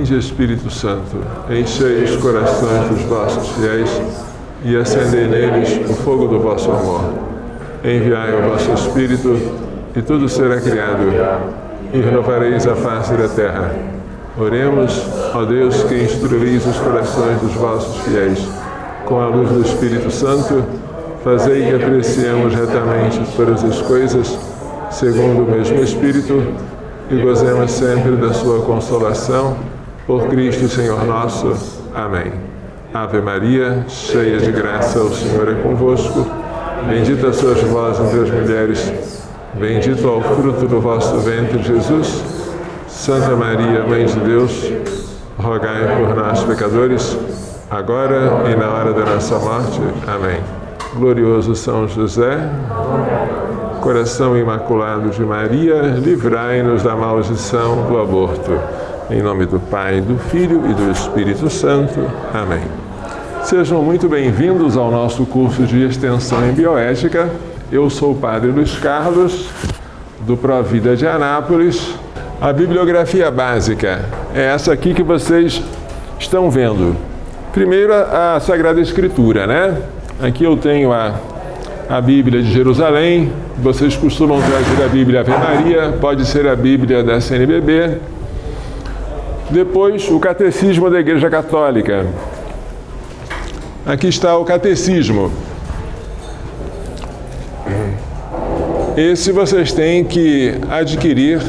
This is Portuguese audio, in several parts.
Vinde, Espírito Santo, enchei os corações dos vossos fiéis e acendei neles o fogo do vosso amor. Enviai o vosso Espírito e tudo será criado, e renovareis a face da terra. Oremos, ó Deus, que instruís os corações dos vossos fiéis. Com a luz do Espírito Santo, fazei que apreciemos retamente todas as coisas, segundo o mesmo Espírito, e gozemos sempre da sua consolação. Por Cristo, Senhor nosso. Amém. Ave Maria, cheia de graça, o Senhor é convosco. Bendita sois vós entre as mulheres. Bendito é o fruto do vosso ventre, Jesus. Santa Maria, Mãe de Deus, rogai por nós, pecadores, agora e na hora da nossa morte. Amém. Glorioso São José, coração imaculado de Maria, livrai-nos da maldição do aborto. Em nome do Pai, do Filho e do Espírito Santo. Amém. Sejam muito bem-vindos ao nosso curso de extensão em bioética. Eu sou o Padre Luiz Carlos, do Provida de Anápolis. A bibliografia básica é essa aqui que vocês estão vendo. Primeiro, a Sagrada Escritura, né? Aqui eu tenho a Bíblia de Jerusalém. Vocês costumam trazer a Bíblia Ave Maria, pode ser a Bíblia da CNBB. Depois, o Catecismo da Igreja Católica. Aqui está o Catecismo. Esse vocês têm que adquirir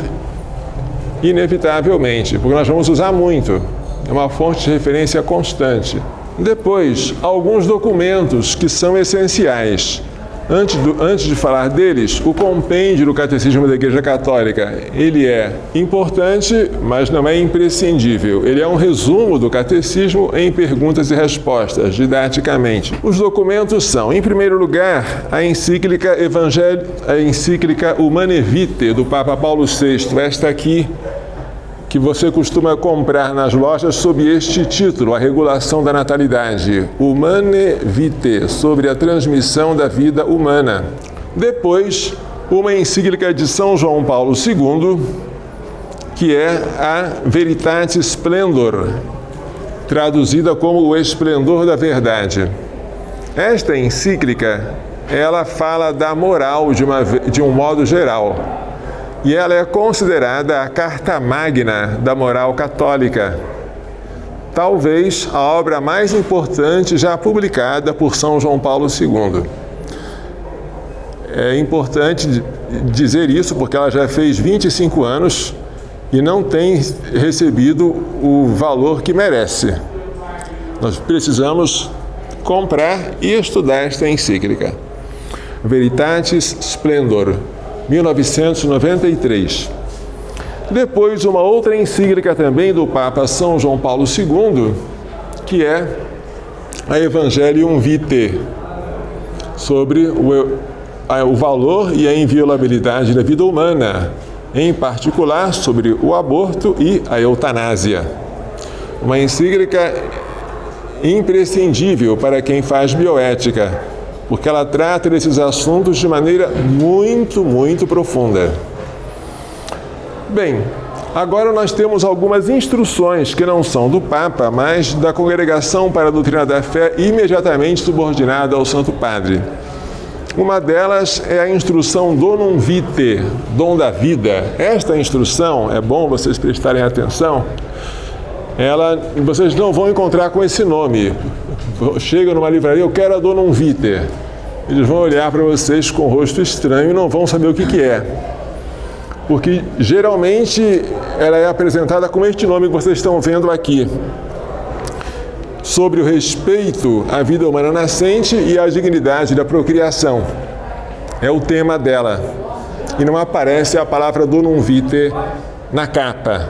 inevitavelmente, porque nós vamos usar muito. É uma fonte de referência constante. Depois, alguns documentos que são essenciais. Antes de falar deles, o compêndio do Catecismo da Igreja Católica, ele é importante, mas não é imprescindível. Ele é um resumo do Catecismo em perguntas e respostas, didaticamente. Os documentos são, em primeiro lugar, a encíclica Humanae Vitae, do Papa Paulo VI, esta aqui, que você costuma comprar nas lojas sob este título, A Regulação da Natalidade, Humanae Vitae, sobre a transmissão da vida humana. Depois, uma encíclica de São João Paulo II, que é a Veritatis Splendor, traduzida como o esplendor da verdade. Esta encíclica, ela fala da moral de um modo geral. E ela é considerada a carta magna da moral católica. Talvez a obra mais importante já publicada por São João Paulo II. É importante dizer isso porque ela já fez 25 anos e não tem recebido o valor que merece. Nós precisamos comprar e estudar esta encíclica. Veritatis Splendor, 1993. Depois, uma outra encíclica também do Papa São João Paulo II, que é a Evangelium Vitae, sobre o valor e a inviolabilidade da vida humana, em particular sobre o aborto e a eutanásia. Uma encíclica imprescindível para quem faz bioética, porque ela trata desses assuntos de maneira muito, muito profunda. Bem, agora nós temos algumas instruções que não são do Papa, mas da Congregação para a Doutrina da Fé, imediatamente subordinada ao Santo Padre. Uma delas é a instrução Donum Vitae, dom da vida. Esta instrução, é bom vocês prestarem atenção, vocês não vão encontrar com esse nome. Chega numa livraria, eu quero a Donum Vitae. Eles vão olhar para vocês com o rosto estranho e não vão saber o que é. Porque geralmente ela é apresentada com este nome que vocês estão vendo aqui. Sobre o respeito à vida humana nascente e à dignidade da procriação. É o tema dela. E não aparece a palavra Donum Vitae na capa.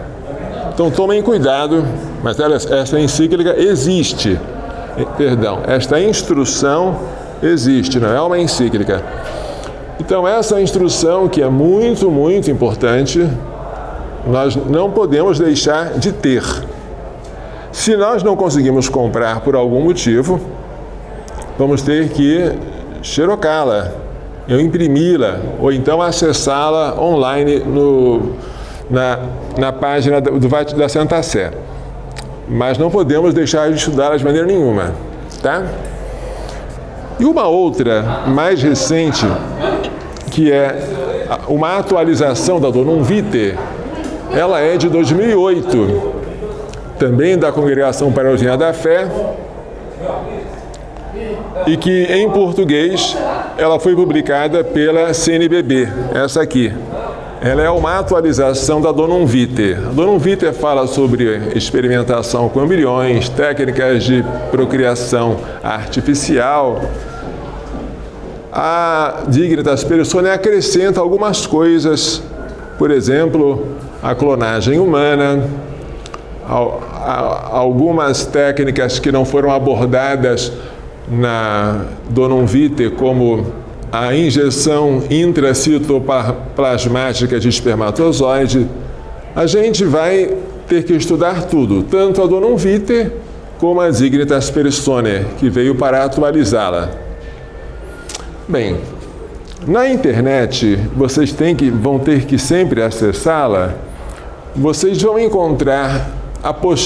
Então tomem cuidado, mas essa encíclica existe. Esta instrução existe, não é uma encíclica. Então, essa instrução, que é muito, muito importante, nós não podemos deixar de ter. Se nós não conseguimos comprar por algum motivo, vamos ter que xerocá-la, imprimi-la, ou então acessá-la online na página da Santa Sé. mas não podemos deixar de estudá-las de maneira nenhuma, tá? E uma outra, mais recente, que é uma atualização da Donum Vitae, ela é de 2008, também da Congregação para a Doutrina da Fé, e que em português ela foi publicada pela CNBB, essa aqui. Ela é uma atualização da Donum Vitae. A Donum Vitae fala sobre experimentação com embriões, técnicas de procriação artificial. A Dignitas Personae acrescenta algumas coisas, por exemplo, a clonagem humana, algumas técnicas que não foram abordadas na Donum Vitae, como a injeção intracitoplasmática de espermatozoide. A gente vai ter que estudar tudo, tanto a Donum Vitae como a Dignitas Personae, que veio para atualizá-la. Bem, na internet, vocês vão ter que sempre acessá-la. Vocês vão encontrar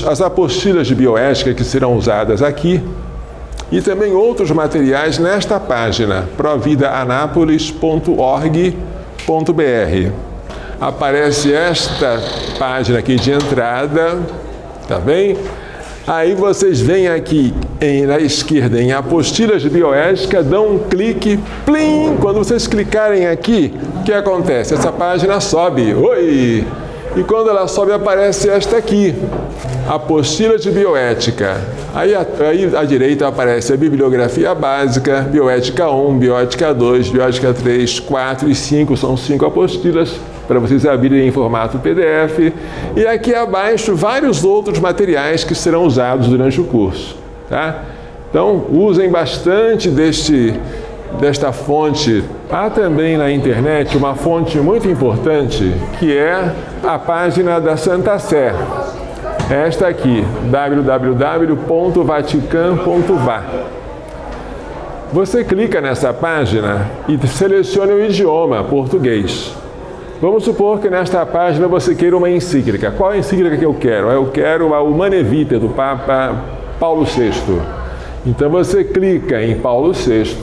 as apostilas de bioética que serão usadas aqui, e também outros materiais nesta página, providaanapolis.org.br. Aparece esta página aqui de entrada, tá bem? Aí vocês vêm aqui na esquerda em apostilas de bioética, dão um clique, plim! Quando vocês clicarem aqui, o que acontece? Essa página sobe, oi! E quando ela sobe, aparece esta aqui, apostila de bioética. Aí à direita aparece a bibliografia básica, bioética 1, bioética 2, bioética 3, 4 e 5, são 5 apostilas para vocês abrirem em formato PDF. E aqui abaixo, vários outros materiais que serão usados durante o curso, tá? Então, usem bastante desta fonte. Há também na internet uma fonte muito importante, que é a página da Santa Sé. Esta aqui, www.vatican.va. Você clica nessa página e seleciona o idioma português. Vamos supor que nesta página você queira uma encíclica. Qual é a encíclica que eu quero? Eu quero a Humanae Vitae, do Papa Paulo VI. Então você clica em Paulo VI,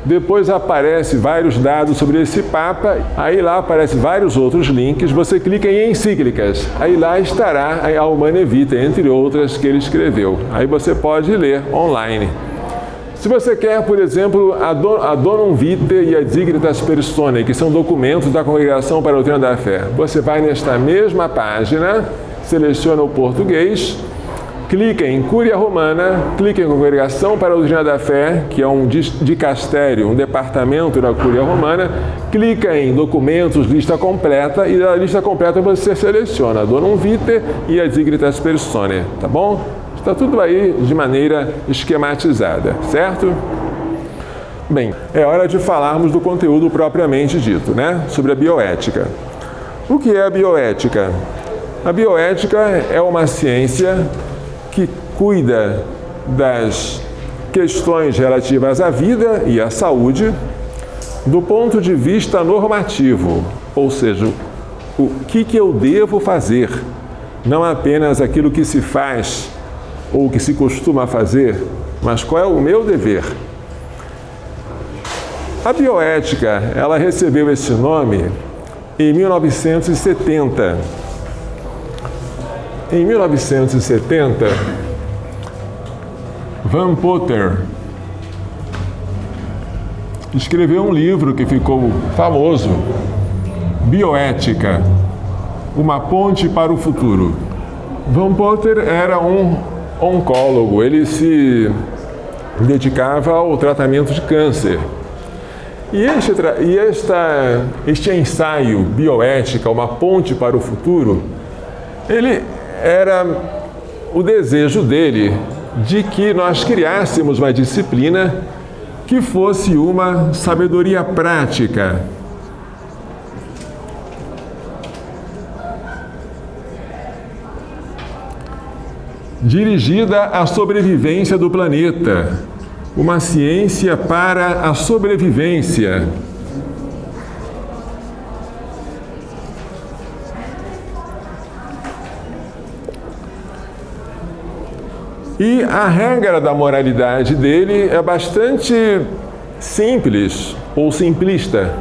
depois aparece vários dados sobre esse Papa, aí lá aparecem vários outros links, você clica em encíclicas, aí lá estará a Humanae Vitae, entre outras que ele escreveu. Aí você pode ler online. Se você quer, por exemplo, a Donum Vitae e a Dignitas Personae, que são documentos da Congregação para a Doutrina da Fé, você vai nesta mesma página, seleciona o português, clica em Cúria Romana, clica em Congregação para a Doutrina da Fé, que é um dicastério, um departamento da Cúria Romana, clica em Documentos, Lista Completa, e da lista completa você seleciona a Donum Vitae e a Dignitas Personae, tá bom? Está tudo aí de maneira esquematizada, certo? Bem, é hora de falarmos do conteúdo propriamente dito, né? Sobre a bioética. O que é a bioética? A bioética é uma ciência que cuida das questões relativas à vida e à saúde do ponto de vista normativo, ou seja, o que eu devo fazer, não apenas aquilo que se faz ou que se costuma fazer, mas qual é o meu dever. A bioética, ela recebeu esse nome em 1970. Em 1970, Van Potter escreveu um livro que ficou famoso, Bioética, uma ponte para o futuro. Van Potter era um oncólogo, ele se dedicava ao tratamento de câncer. E este ensaio, Bioética, uma ponte para o futuro, ele era o desejo dele de que nós criássemos uma disciplina que fosse uma sabedoria prática. Dirigida à sobrevivência do planeta, uma ciência para a sobrevivência. E a regra da moralidade dele é bastante simples ou simplista.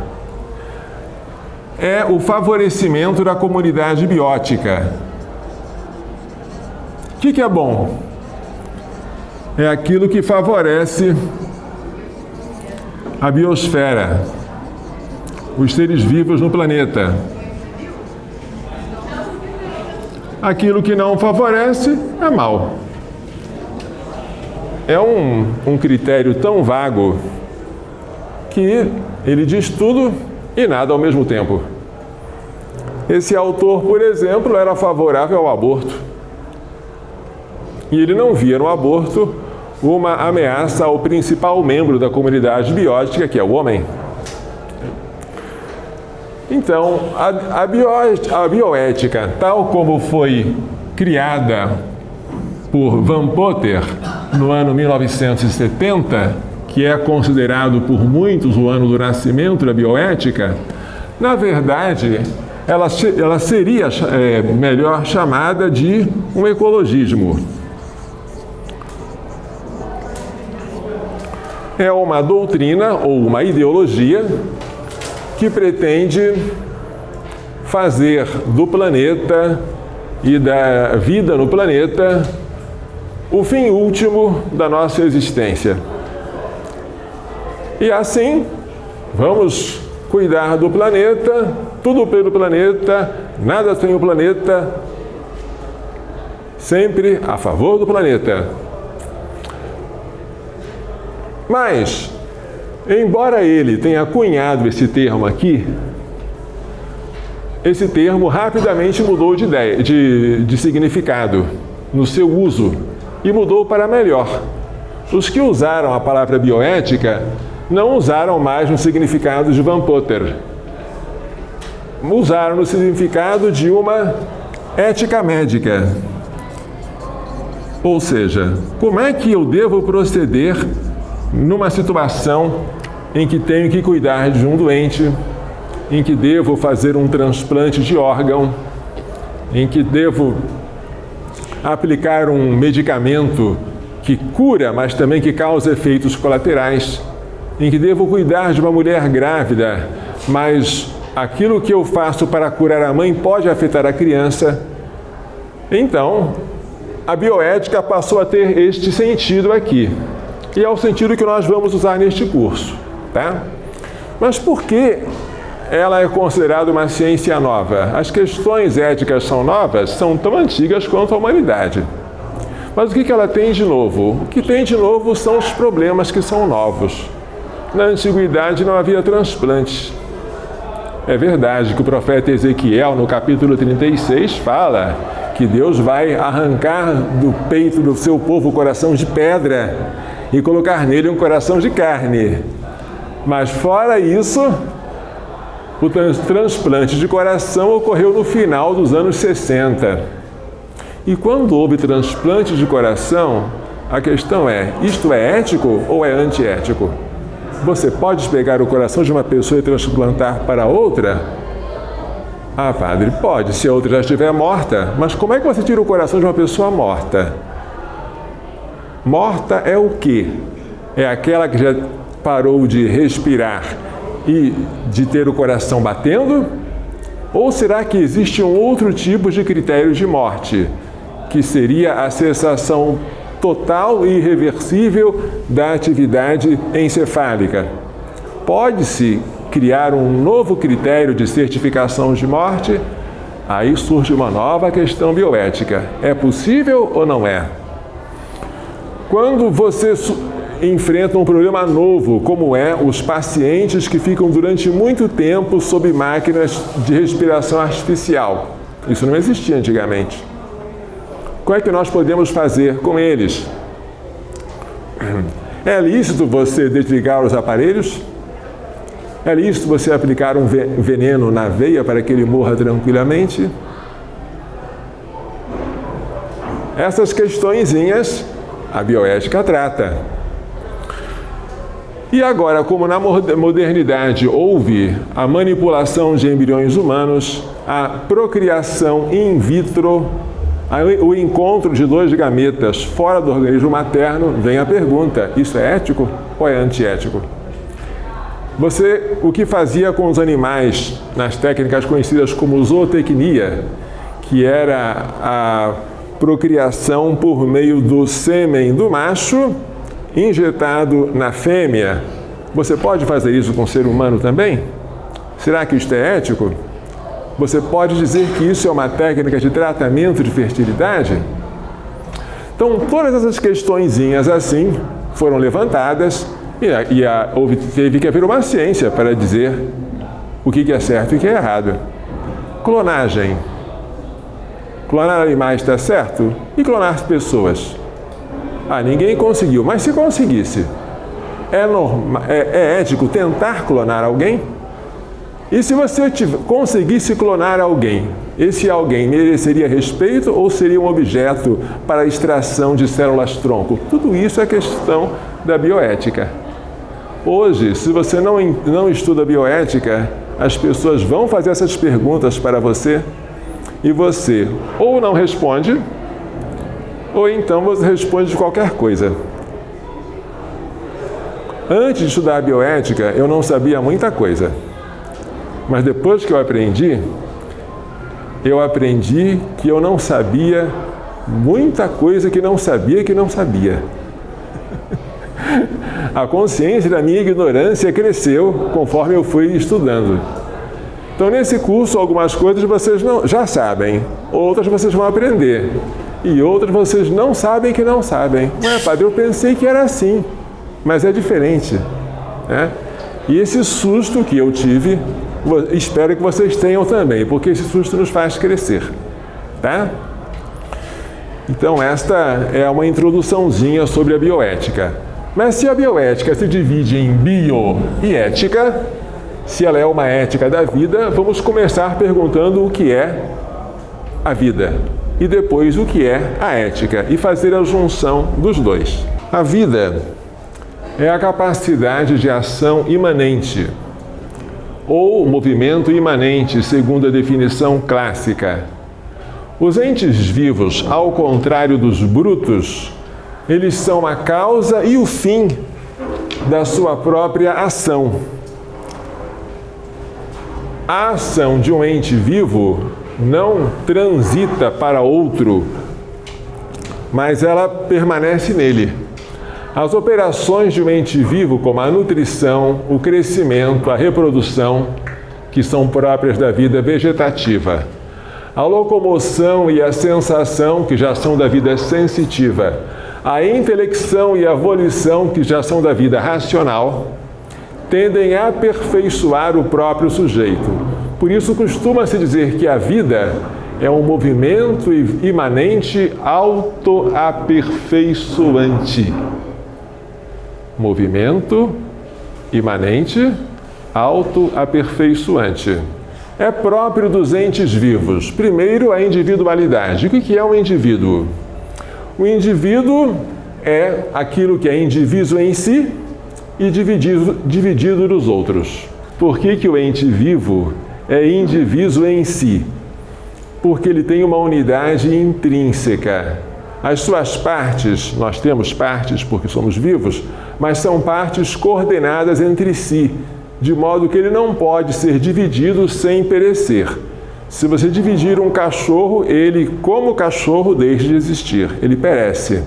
É o favorecimento da comunidade biótica. O que é bom? É aquilo que favorece a biosfera, os seres vivos no planeta. Aquilo que não favorece é mal. É um critério tão vago que ele diz tudo e nada ao mesmo tempo. Esse autor, por exemplo, era favorável ao aborto. E ele não via no aborto uma ameaça ao principal membro da comunidade biótica, que é o homem. Então, a bioética, tal como foi criada por Van Potter no ano 1970, que é considerado por muitos o ano do nascimento da bioética, na verdade, ela seria melhor chamada de um ecologismo. É uma doutrina ou uma ideologia que pretende fazer do planeta e da vida no planeta o fim último da nossa existência. E assim, vamos cuidar do planeta, tudo pelo planeta, nada sem o planeta, sempre a favor do planeta. Mas, embora ele tenha cunhado esse termo aqui, esse termo rapidamente mudou de significado no seu uso e mudou para melhor. Os que usaram a palavra bioética não usaram mais no significado de Van Potter. Usaram no significado de uma ética médica. Ou seja, como é que eu devo proceder numa situação em que tenho que cuidar de um doente, em que devo fazer um transplante de órgão, em que devo aplicar um medicamento que cura, mas também que causa efeitos colaterais, em que devo cuidar de uma mulher grávida, mas aquilo que eu faço para curar a mãe pode afetar a criança. Então, a bioética passou a ter este sentido aqui. E é o sentido que nós vamos usar neste curso, tá? Mas por que ela é considerada uma ciência nova? As questões éticas são novas, são tão antigas quanto a humanidade. Mas o que ela tem de novo? O que tem de novo são os problemas que são novos. Na antiguidade não havia transplantes. É verdade que o profeta Ezequiel, no capítulo 36, fala que Deus vai arrancar do peito do seu povo o coração de pedra e colocar nele um coração de carne. Mas fora isso, o transplante de coração ocorreu no final dos anos 60. E quando houve transplante de coração, a questão é, isto é ético ou é antiético? Você pode pegar o coração de uma pessoa e transplantar para outra? Ah, padre, pode, se a outra já estiver morta. Mas como é que você tira o coração de uma pessoa morta? Morta é o quê? É aquela que já parou de respirar e de ter o coração batendo? Ou será que existe um outro tipo de critério de morte, que seria a cessação total e irreversível da atividade encefálica? Pode-se criar um novo critério de certificação de morte? Aí surge uma nova questão bioética. É possível ou não é? Quando você enfrenta um problema novo, como é os pacientes que ficam durante muito tempo sob máquinas de respiração artificial. Isso não existia antigamente. Como é que nós podemos fazer com eles? É lícito você desligar os aparelhos? É lícito você aplicar um veneno na veia para que ele morra tranquilamente? Essas questõezinhas a bioética trata. E agora, como na modernidade houve a manipulação de embriões humanos, a procriação in vitro Aí, o encontro de dois gametas fora do organismo materno, vem a pergunta: isso é ético ou é antiético? O que fazia com os animais nas técnicas conhecidas como zootecnia, que era a procriação por meio do sêmen do macho injetado na fêmea, você pode fazer isso com o ser humano também? Será que isto é ético? Você pode dizer que isso é uma técnica de tratamento de fertilidade? Então, todas essas questõezinhas assim foram levantadas teve que haver uma ciência para dizer o que é certo e o que é errado. Clonagem. Clonar animais está certo? E clonar pessoas? Ninguém conseguiu, mas se conseguisse, é ético tentar clonar alguém? E se você conseguisse clonar alguém, esse alguém mereceria respeito ou seria um objeto para a extração de células-tronco? Tudo isso é questão da bioética. Hoje, se você não estuda bioética, as pessoas vão fazer essas perguntas para você e você ou não responde, ou então você responde de qualquer coisa. Antes de estudar a bioética, eu não sabia muita coisa. Mas depois que eu aprendi que eu não sabia muita coisa que não sabia. A consciência da minha ignorância cresceu conforme eu fui estudando. Então, nesse curso, algumas coisas vocês já sabem, outras vocês vão aprender, e outras vocês não sabem que não sabem. Ué, padre, eu pensei que era assim, mas é diferente, né? E esse susto que eu tive, espero que vocês tenham também, porque esse susto nos faz crescer, tá? Então, esta é uma introduçãozinha sobre a bioética. Mas se a bioética se divide em bio e ética, se ela é uma ética da vida, vamos começar perguntando o que é a vida e depois o que é a ética e fazer a junção dos dois. A vida é a capacidade de ação imanente ou movimento imanente, segundo a definição clássica. Os entes vivos, ao contrário dos brutos, eles são a causa e o fim da sua própria ação. A ação de um ente vivo não transita para outro, mas ela permanece nele. As operações de um ente vivo, como a nutrição, o crescimento, a reprodução, que são próprias da vida vegetativa, a locomoção e a sensação, que já são da vida sensitiva, a intelecção e a volição, que já são da vida racional, tendem a aperfeiçoar o próprio sujeito. Por isso costuma-se dizer que a vida é um movimento imanente autoaperfeiçoante. Movimento imanente autoaperfeiçoante. É próprio dos entes vivos. Primeiro, a individualidade. O que é um indivíduo? O indivíduo é aquilo que é indivíduo em si e dividido dos outros. Por que o ente vivo é indivíduo em si? Porque ele tem uma unidade intrínseca. As suas partes, nós temos partes porque somos vivos, mas são partes coordenadas entre si, de modo que ele não pode ser dividido sem perecer. Se você dividir um cachorro, ele, como cachorro, deixa de existir, ele perece.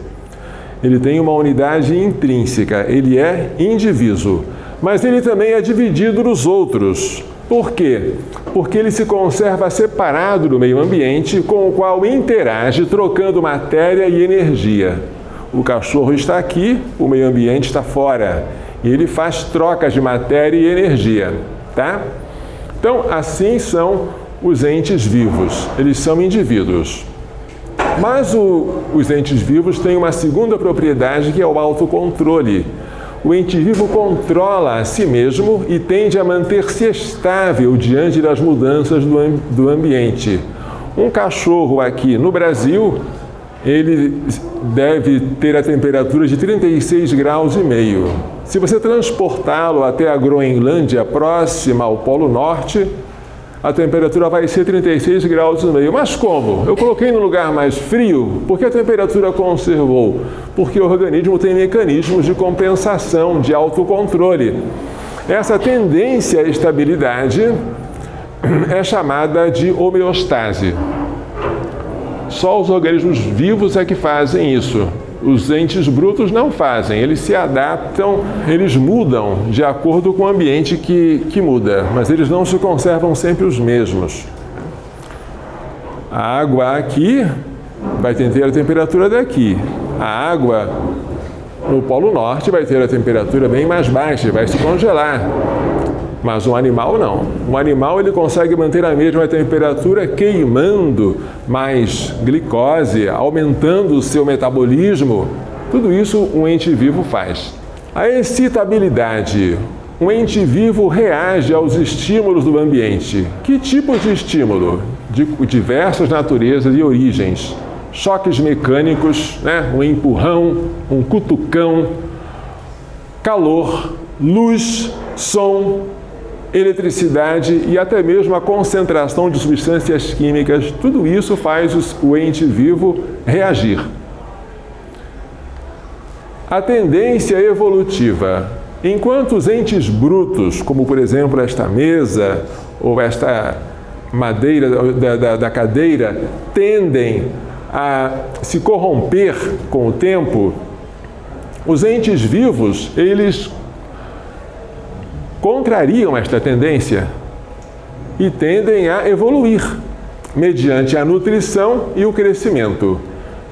Ele tem uma unidade intrínseca, ele é indivíduo, mas ele também é dividido dos outros. Por quê? Porque ele se conserva separado do meio ambiente com o qual interage, trocando matéria e energia. O cachorro está aqui, o meio ambiente está fora, e ele faz trocas de matéria e energia, tá? Então, assim são os entes vivos, eles são indivíduos. Mas os entes vivos têm uma segunda propriedade, que é o autocontrole. O ente vivo controla a si mesmo e tende a manter-se estável diante das mudanças do ambiente. Um cachorro aqui no Brasil, ele deve ter a temperatura de 36,5 graus. Se você transportá-lo até a Groenlândia, próxima ao Polo Norte, a temperatura vai ser 36 graus e meio. Mas como? Eu coloquei no lugar mais frio, porque a temperatura conservou? Porque o organismo tem mecanismos de compensação, de autocontrole. Essa tendência à estabilidade é chamada de homeostase. Só os organismos vivos é que fazem isso. Os entes brutos não fazem, eles se adaptam, eles mudam de acordo com o ambiente que muda, mas eles não se conservam sempre os mesmos. A água aqui vai ter a temperatura daqui. A água no Polo Norte vai ter a temperatura bem mais baixa, vai se congelar. Mas um animal não. Um animal ele consegue manter a mesma temperatura queimando mais glicose, aumentando o seu metabolismo. Tudo isso um ente vivo faz. A excitabilidade. Um ente vivo reage aos estímulos do ambiente. Que tipo de estímulo? De diversas naturezas e origens. Choques mecânicos, né? Um empurrão, um cutucão, calor, luz, som, eletricidade e até mesmo a concentração de substâncias químicas, tudo isso faz o ente vivo reagir. A tendência evolutiva. Enquanto os entes brutos, como por exemplo esta mesa ou esta madeira da cadeira, tendem a se corromper com o tempo, os entes vivos, eles contrariam esta tendência e tendem a evoluir mediante a nutrição e o crescimento.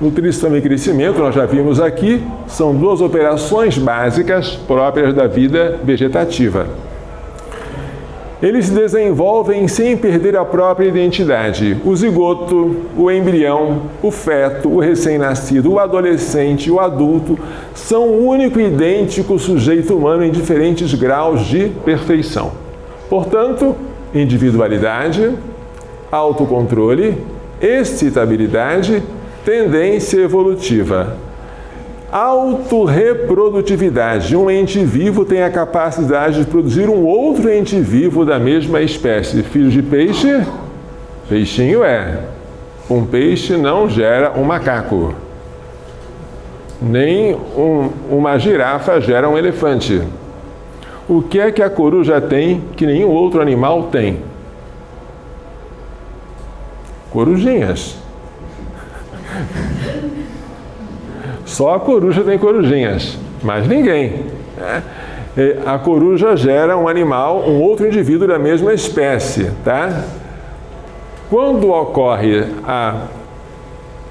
Nutrição e crescimento, nós já vimos aqui, são duas operações básicas próprias da vida vegetativa. Eles se desenvolvem sem perder a própria identidade. O zigoto, o embrião, o feto, o recém-nascido, o adolescente, o adulto são um único e idêntico sujeito humano em diferentes graus de perfeição. Portanto, individualidade, autocontrole, excitabilidade, tendência evolutiva. Autorreprodutividade. Um ente vivo tem a capacidade de produzir um outro ente vivo da mesma espécie. Filho de peixe, peixinho é. Um peixe não gera um macaco. Nem uma girafa gera um elefante. O que é que a coruja tem que nenhum outro animal tem? Corujinhas. Só a coruja tem corujinhas, mas ninguém. A coruja gera um animal, um outro indivíduo da mesma espécie, tá? Quando ocorre a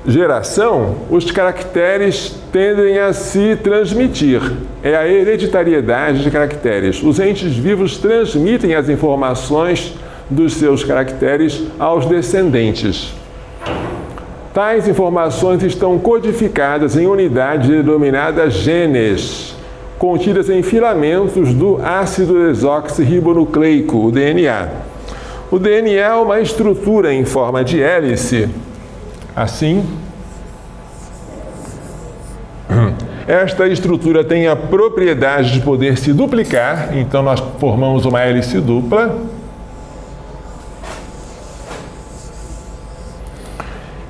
geração, os caracteres tendem a se transmitir. É a hereditariedade de caracteres. Os entes vivos transmitem as informações dos seus caracteres aos descendentes. Tais informações estão codificadas em unidades denominadas genes, contidas em filamentos do ácido desoxirribonucleico, o DNA. O DNA é uma estrutura em forma de hélice, assim. Esta estrutura tem a propriedade de poder se duplicar, então nós formamos uma hélice dupla.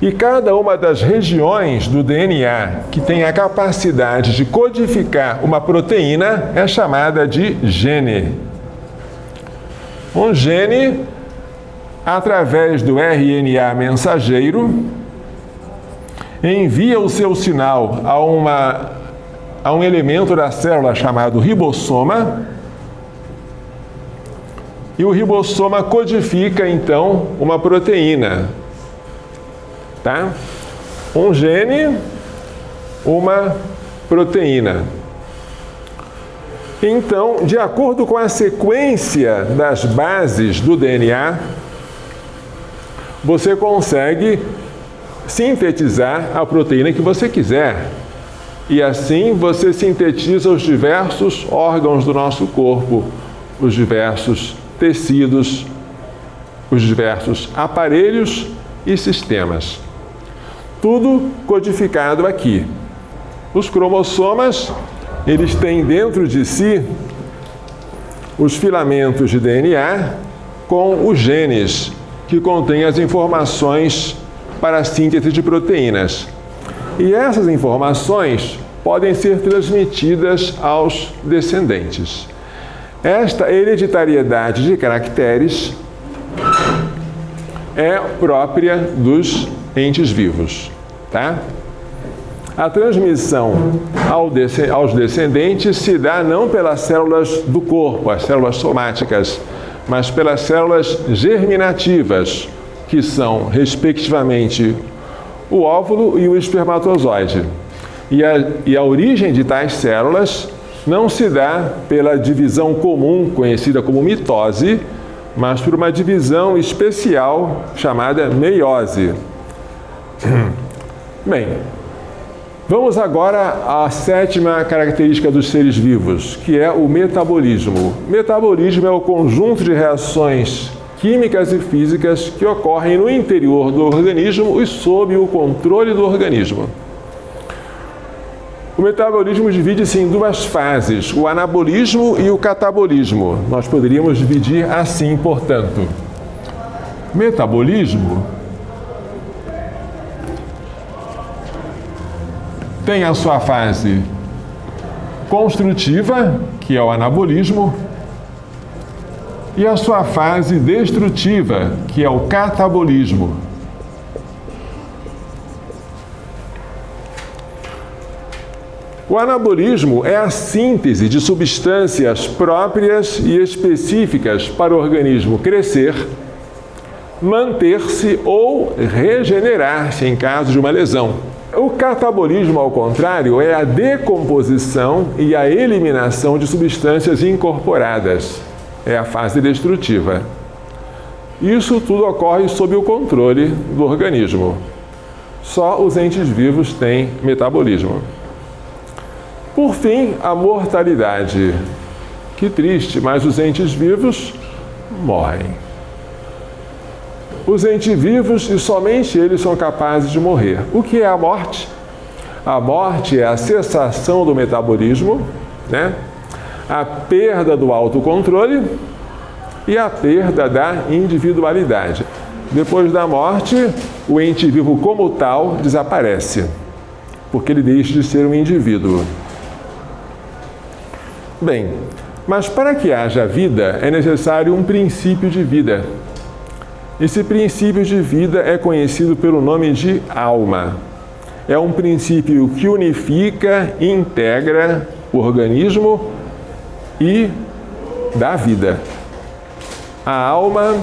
E cada uma das regiões do DNA que tem a capacidade de codificar uma proteína é chamada de gene. Um gene, através do RNA mensageiro, envia o seu sinal a um elemento da célula chamado ribossoma, e o ribossoma codifica, então, uma proteína. Tá? Um gene, uma proteína. Então, de acordo com a sequência das bases do DNA, você consegue sintetizar a proteína que você quiser. E assim você sintetiza os diversos órgãos do nosso corpo, os diversos tecidos, os diversos aparelhos e sistemas. Tudo codificado aqui. Os cromossomas, eles têm dentro de si os filamentos de DNA com os genes, que contêm as informações para a síntese de proteínas. E essas informações podem ser transmitidas aos descendentes. Esta hereditariedade de caracteres é própria dos entes vivos, tá? A transmissão aos descendentes se dá não pelas células do corpo, as células somáticas, mas pelas células germinativas, que são, respectivamente, o óvulo e o espermatozoide. E a origem de tais células não se dá pela divisão comum, conhecida como mitose, mas por uma divisão especial chamada meiose. Bem, vamos agora à sétima característica dos seres vivos, que é o metabolismo. Metabolismo é o conjunto de reações químicas e físicas que ocorrem no interior do organismo e sob o controle do organismo. O metabolismo divide-se em duas fases, o anabolismo e o catabolismo. Nós poderíamos dividir assim, portanto. Metabolismo tem a sua fase construtiva, que é o anabolismo, e a sua fase destrutiva, que é o catabolismo. O anabolismo é a síntese de substâncias próprias e específicas para o organismo crescer, manter-se ou regenerar-se em caso de uma lesão. O catabolismo, ao contrário, é a decomposição e a eliminação de substâncias incorporadas. É a fase destrutiva. Isso tudo ocorre sob o controle do organismo. Só os entes vivos têm metabolismo. Por fim, a mortalidade. Que triste, mas os entes vivos morrem. Os entes vivos, e somente eles, são capazes de morrer. O que é a morte? A morte é a cessação do metabolismo, né? A perda do autocontrole e a perda da individualidade. Depois da morte, o ente vivo como tal desaparece, porque ele deixa de ser um indivíduo. Bem, mas para que haja vida, é necessário um princípio de vida. Esse princípio de vida é conhecido pelo nome de alma. É um princípio que unifica e integra o organismo e dá vida. A alma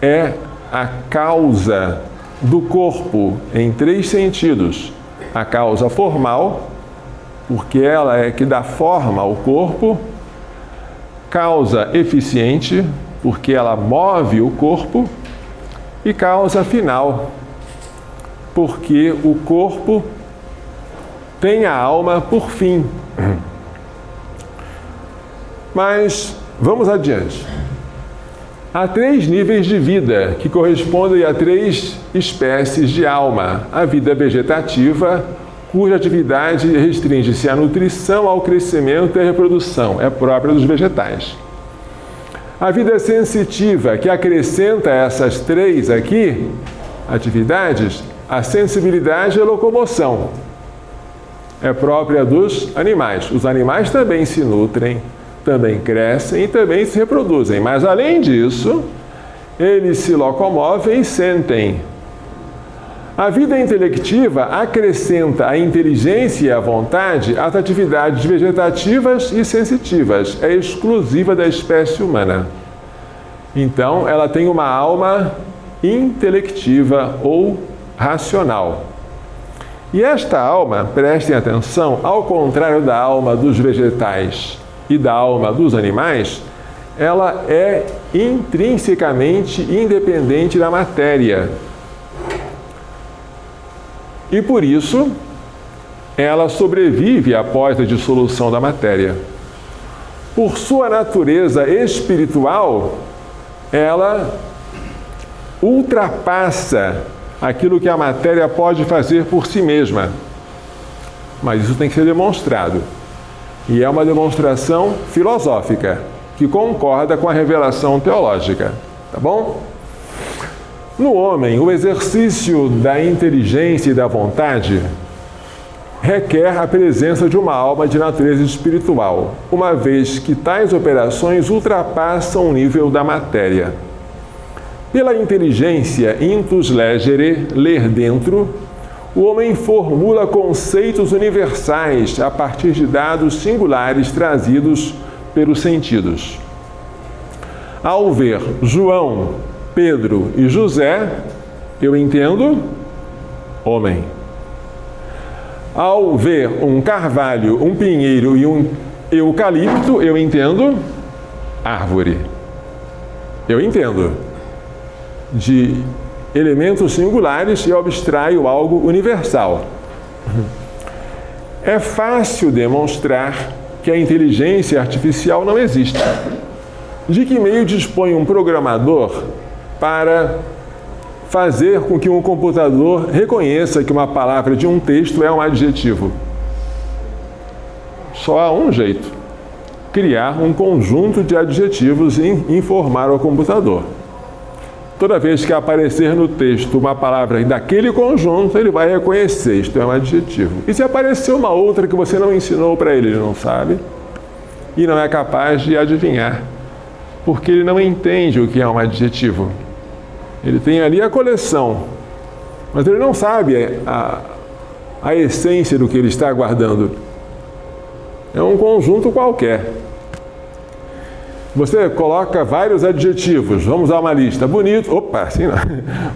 é a causa do corpo em 3 sentidos. A causa formal, porque ela é que dá forma ao corpo. Causa eficiente, porque ela move o corpo. E causa final, porque o corpo tem a alma por fim. Mas vamos adiante. Há 3 níveis de vida que correspondem a 3 espécies de alma. A vida vegetativa, cuja atividade restringe-se à nutrição, ao crescimento e à reprodução, é própria dos vegetais. A vida sensitiva, que acrescenta essas 3 aqui, atividades, a sensibilidade e a locomoção, é própria dos animais. Os animais também se nutrem, também crescem e também se reproduzem, mas além disso, eles se locomovem e sentem. A vida intelectiva acrescenta a inteligência e a vontade às atividades vegetativas e sensitivas. É exclusiva da espécie humana. Então, ela tem uma alma intelectiva ou racional. E esta alma, prestem atenção, ao contrário da alma dos vegetais e da alma dos animais, ela é intrinsecamente independente da matéria. E por isso, ela sobrevive após a dissolução da matéria. Por sua natureza espiritual, ela ultrapassa aquilo que a matéria pode fazer por si mesma. Mas isso tem que ser demonstrado. E é uma demonstração filosófica. que concorda com a revelação teológica, tá bom? No homem, o exercício da inteligência e da vontade requer a presença de uma alma de natureza espiritual, uma vez que tais operações ultrapassam o nível da matéria. Pela inteligência intus legere, ler dentro, o homem formula conceitos universais a partir de dados singulares trazidos pelos sentidos. Ao ver João, Pedro e José, eu entendo homem. Ao ver um carvalho, um pinheiro e um eucalipto, eu entendo árvore. Eu entendo. De elementos singulares eu abstraio algo universal. É fácil demonstrar que a inteligência artificial não existe. De que meio dispõe um programador para fazer com que um computador reconheça que uma palavra de um texto é um adjetivo? Só há um jeito: criar um conjunto de adjetivos e informar ao computador. Toda vez que aparecer no texto uma palavra daquele conjunto, ele vai reconhecer, isto é um adjetivo. E se aparecer uma outra que você não ensinou para ele, ele não sabe e não é capaz de adivinhar, porque ele não entende o que é um adjetivo. Ele tem ali a coleção, mas ele não sabe a essência do que ele está guardando. É um conjunto qualquer. Você coloca vários adjetivos, vamos a uma lista: bonito, assim não.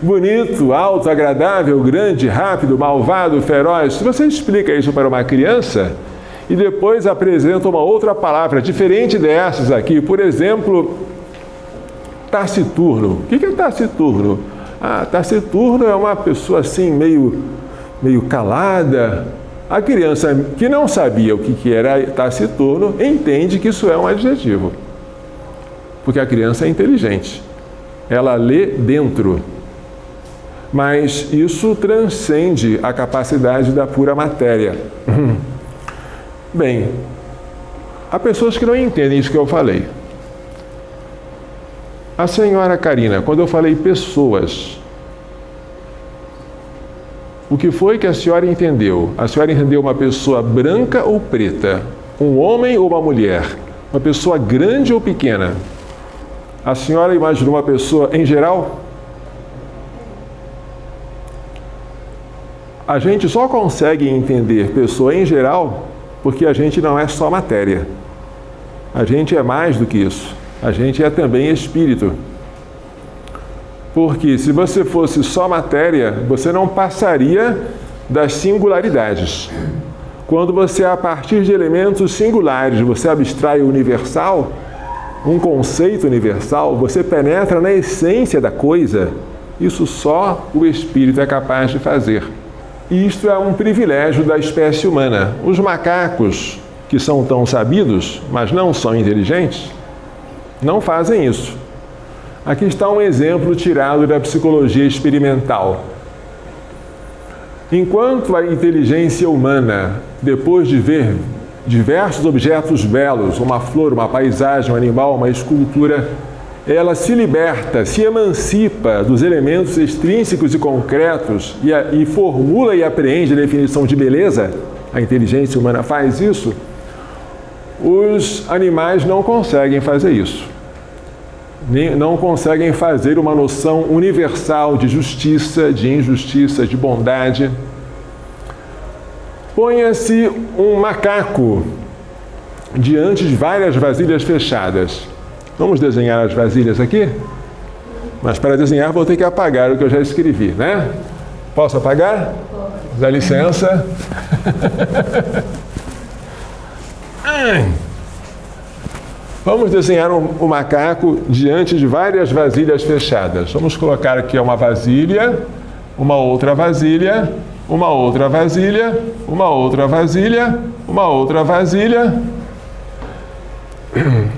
Bonito, alto, agradável, grande, rápido, malvado, feroz. Se você explica isso para uma criança e depois apresenta uma outra palavra diferente dessas aqui, por exemplo, taciturno. O que é taciturno? Taciturno é uma pessoa assim meio calada. A criança que não sabia o que era taciturno entende que isso é um adjetivo. Porque a criança é inteligente, ela lê dentro, mas isso transcende a capacidade da pura matéria. Bem, há pessoas que não entendem isso que eu falei. A senhora Karina, quando eu falei pessoas, o que foi que a senhora entendeu? A senhora entendeu uma pessoa branca ou preta? Um homem ou uma mulher? Uma pessoa grande ou pequena? A senhora imaginou uma pessoa em geral? A gente só consegue entender pessoa em geral porque a gente não é só matéria. A gente é mais do que isso. A gente é também espírito. Porque se você fosse só matéria, você não passaria das singularidades. Quando você, a partir de elementos singulares, você abstrai o universal, um conceito universal, você penetra na essência da coisa. Isso só o espírito é capaz de fazer. E isto é um privilégio da espécie humana. Os macacos, que são tão sabidos, mas não são inteligentes, não fazem isso. Aqui está um exemplo tirado da psicologia experimental. Enquanto a inteligência humana, depois de ver diversos objetos belos, uma flor, uma paisagem, um animal, uma escultura, ela se liberta, se emancipa dos elementos extrínsecos e concretos e formula e apreende a definição de beleza, a inteligência humana faz isso, os animais não conseguem fazer isso. Não conseguem fazer uma noção universal de justiça, de injustiça, de bondade. Ponha-se um macaco diante de várias vasilhas fechadas. Vamos desenhar as vasilhas aqui? Mas para desenhar vou ter que apagar o que eu já escrevi, né? Posso apagar? Dá licença. Vamos desenhar um macaco diante de várias vasilhas fechadas. Vamos colocar aqui uma vasilha, uma outra vasilha, uma outra vasilha, uma outra vasilha, uma outra vasilha.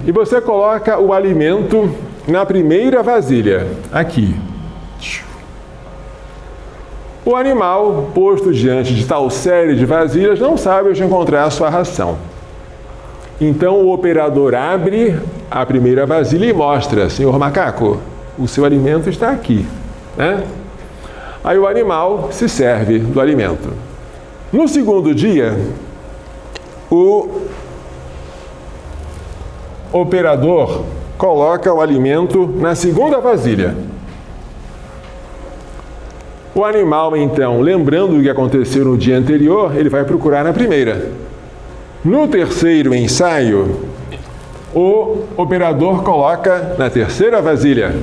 E você coloca o alimento na primeira vasilha, aqui. O animal, posto diante de tal série de vasilhas, não sabe onde encontrar a sua ração. Então o operador abre a primeira vasilha e mostra: senhor macaco, o seu alimento está aqui, né? Aí o animal se serve do alimento. No segundo dia, o operador coloca o alimento na segunda vasilha. O animal, então, lembrando do que aconteceu no dia anterior, ele vai procurar na primeira. No terceiro ensaio, o operador coloca na terceira vasilha.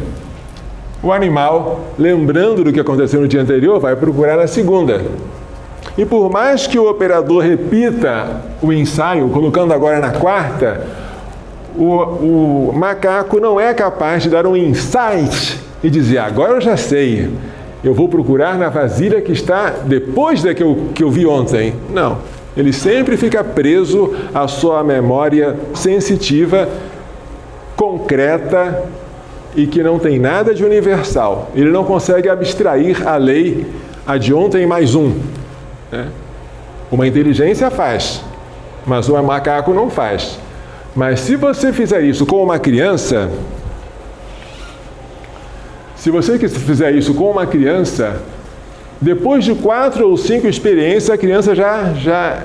O animal, lembrando do que aconteceu no dia anterior, vai procurar na segunda. E por mais que o operador repita o ensaio, colocando agora na quarta, o macaco não é capaz de dar um insight e dizer: agora eu já sei, eu vou procurar na vasilha que está depois da que eu vi ontem. Não, ele sempre fica preso à sua memória sensitiva, concreta e que não tem nada de universal. Ele não consegue abstrair a lei, a de ontem mais um. Né? Uma inteligência faz, mas o macaco não faz. Mas se você fizer isso com uma criança, depois de 4 ou 5 experiências, a criança já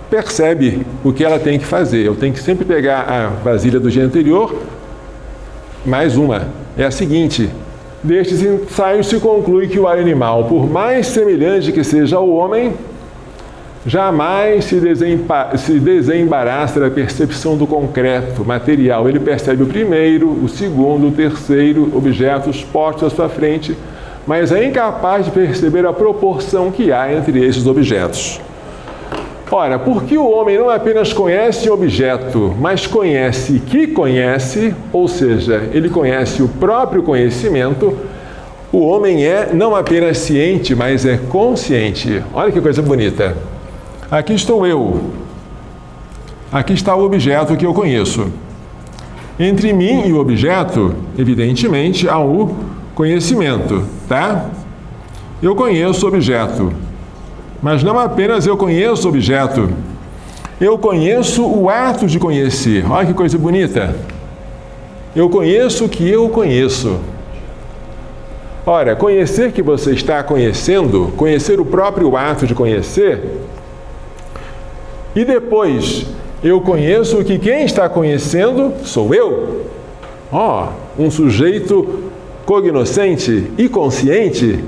percebe o que ela tem que fazer. Eu tenho que sempre pegar a vasilha do dia anterior, mais uma. É a seguinte: destes ensaios se conclui que o animal, por mais semelhante que seja ao homem, jamais se desembaraça da percepção do concreto, material. Ele percebe o primeiro, o segundo, o terceiro objetos postos à sua frente, mas é incapaz de perceber a proporção que há entre esses objetos. Ora, porque o homem não apenas conhece o objeto, mas conhece que conhece, ou seja, ele conhece o próprio conhecimento, o homem é não apenas ciente, mas é consciente. Olha que coisa bonita. Aqui estou eu. Aqui está o objeto que eu conheço. Entre mim e o objeto, evidentemente, há o conhecimento, tá? Eu conheço o objeto. Mas não apenas eu conheço o objeto, eu conheço o ato de conhecer. Olha que coisa bonita. Eu conheço o que eu conheço. Ora, conhecer que você está conhecendo, conhecer o próprio ato de conhecer, e depois eu conheço o que quem está conhecendo sou eu. Um sujeito cognoscente e consciente.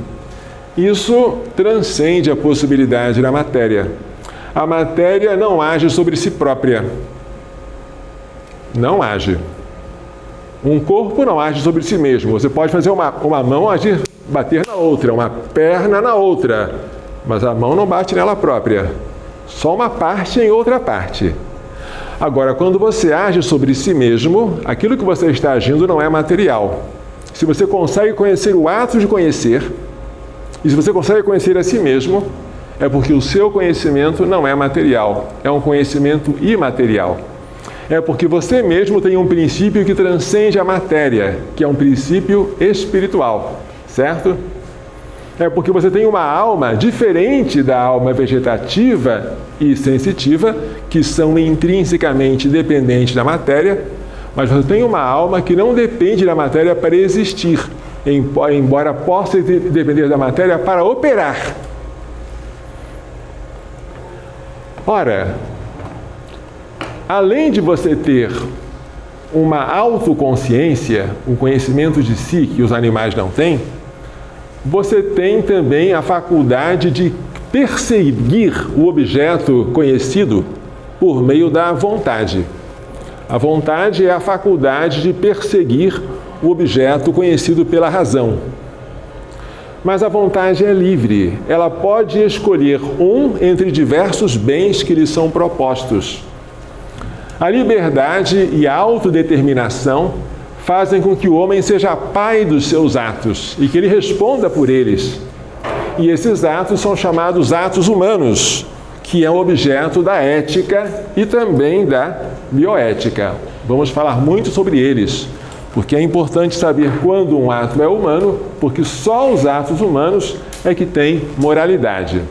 Isso transcende a possibilidade da matéria. A matéria não age sobre si própria. Não age. Um corpo não age sobre si mesmo. Você pode fazer uma mão bater na outra, uma perna na outra, mas a mão não bate nela própria. Só uma parte em outra parte. Agora, quando você age sobre si mesmo, aquilo que você está agindo não é material. Se você consegue conhecer o ato de conhecer, e se você consegue conhecer a si mesmo, é porque o seu conhecimento não é material, é um conhecimento imaterial. É porque você mesmo tem um princípio que transcende a matéria, que é um princípio espiritual, certo? É porque você tem uma alma diferente da alma vegetativa e sensitiva, que são intrinsecamente dependentes da matéria, mas você tem uma alma que não depende da matéria para existir, embora possa depender da matéria para operar. Ora, além de você ter uma autoconsciência, um conhecimento de si que os animais não têm, você tem também a faculdade de perseguir o objeto conhecido por meio da vontade. A vontade é a faculdade de perseguir o objeto conhecido pela razão. Mas a vontade é livre. Ela pode escolher um entre diversos bens que lhe são propostos. A liberdade e a autodeterminação fazem com que o homem seja pai dos seus atos e que ele responda por eles. E esses atos são chamados atos humanos, que é o objeto da ética e também da bioética. Vamos falar muito sobre eles, porque é importante saber quando um ato é humano, porque só os atos humanos é que têm moralidade.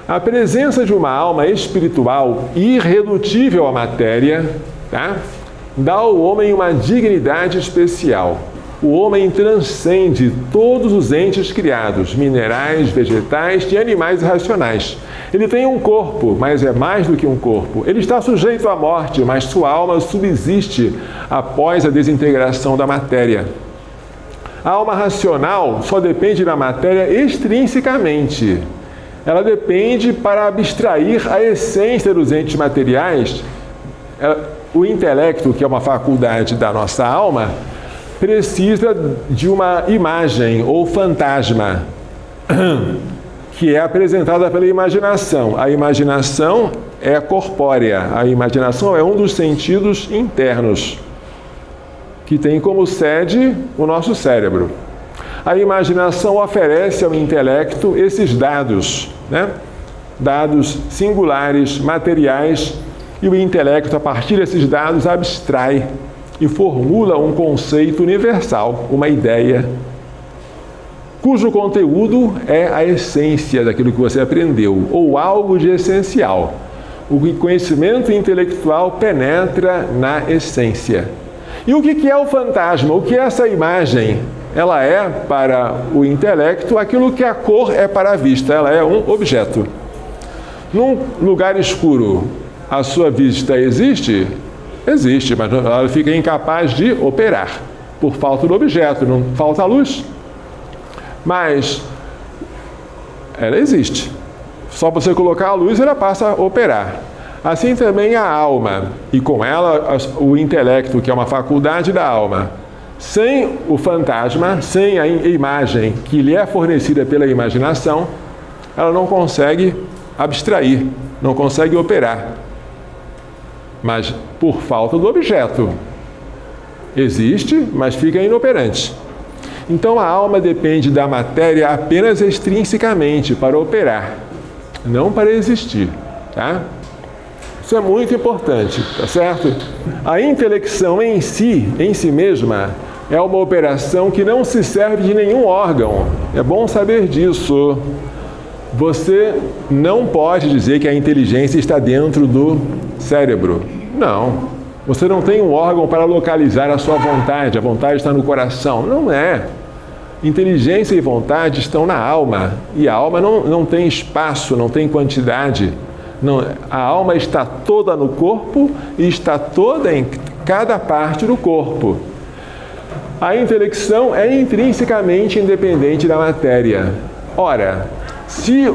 A presença de uma alma espiritual irredutível à matéria, tá? dá ao homem uma dignidade especial. O homem transcende todos os entes criados, minerais, vegetais e animais irracionais. Ele tem um corpo, mas é mais do que um corpo. Ele está sujeito à morte, mas sua alma subsiste após a desintegração da matéria. A alma racional só depende da matéria extrinsecamente. Ela depende para abstrair a essência dos entes materiais. O intelecto, que é uma faculdade da nossa alma, precisa de uma imagem ou fantasma, que é apresentada pela imaginação. A imaginação é corpórea, a imaginação é um dos sentidos internos, que tem como sede o nosso cérebro. A imaginação oferece ao intelecto esses dados, né? Dados singulares, materiais, e o intelecto, a partir desses dados, abstrai e formula um conceito universal, uma ideia, cujo conteúdo é a essência daquilo que você aprendeu, ou algo de essencial. O conhecimento intelectual penetra na essência. E o que é o fantasma? O que é essa imagem? Ela é, para o intelecto, aquilo que a cor é para a vista. Ela é um objeto. Num lugar escuro, a sua vista existe? Existe, mas ela fica incapaz de operar, por falta do objeto, não falta luz. Mas ela existe. Só você colocar a luz, ela passa a operar. Assim também a alma, e com ela o intelecto, que é uma faculdade da alma. Sem o fantasma, sem a imagem que lhe é fornecida pela imaginação, ela não consegue abstrair, não consegue operar. Mas por falta do objeto. Existe, mas fica inoperante. Então a alma depende da matéria apenas extrinsecamente para operar, não para existir, tá? Isso é muito importante, tá certo? A intelecção em si mesma, é uma operação que não se serve de nenhum órgão. É bom saber disso. Você não pode dizer que a inteligência está dentro do cérebro. Não. Você não tem um órgão para localizar a sua vontade. A vontade está no coração. Não é. Inteligência e vontade estão na alma. E a alma não tem espaço, não tem quantidade. Não, a alma está toda no corpo e está toda em cada parte do corpo. A intelecção é intrinsecamente independente da matéria. Ora, se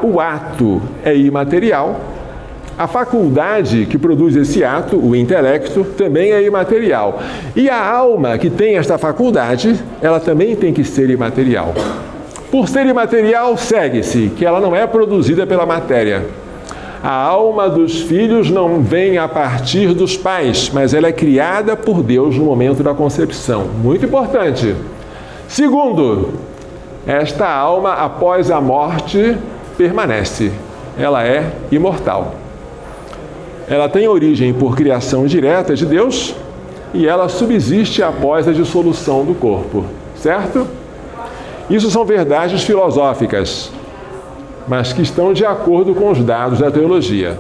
o ato é imaterial, a faculdade que produz esse ato, o intelecto, também é imaterial. E a alma que tem esta faculdade, ela também tem que ser imaterial. Por ser imaterial, segue-se que ela não é produzida pela matéria. A alma dos filhos não vem a partir dos pais, mas ela é criada por Deus no momento da concepção. Muito importante. Segundo, esta alma, após a morte, permanece. Ela é imortal. Ela tem origem por criação direta de Deus e ela subsiste após a dissolução do corpo. Certo? Isso são verdades filosóficas, mas que estão de acordo com os dados da teologia.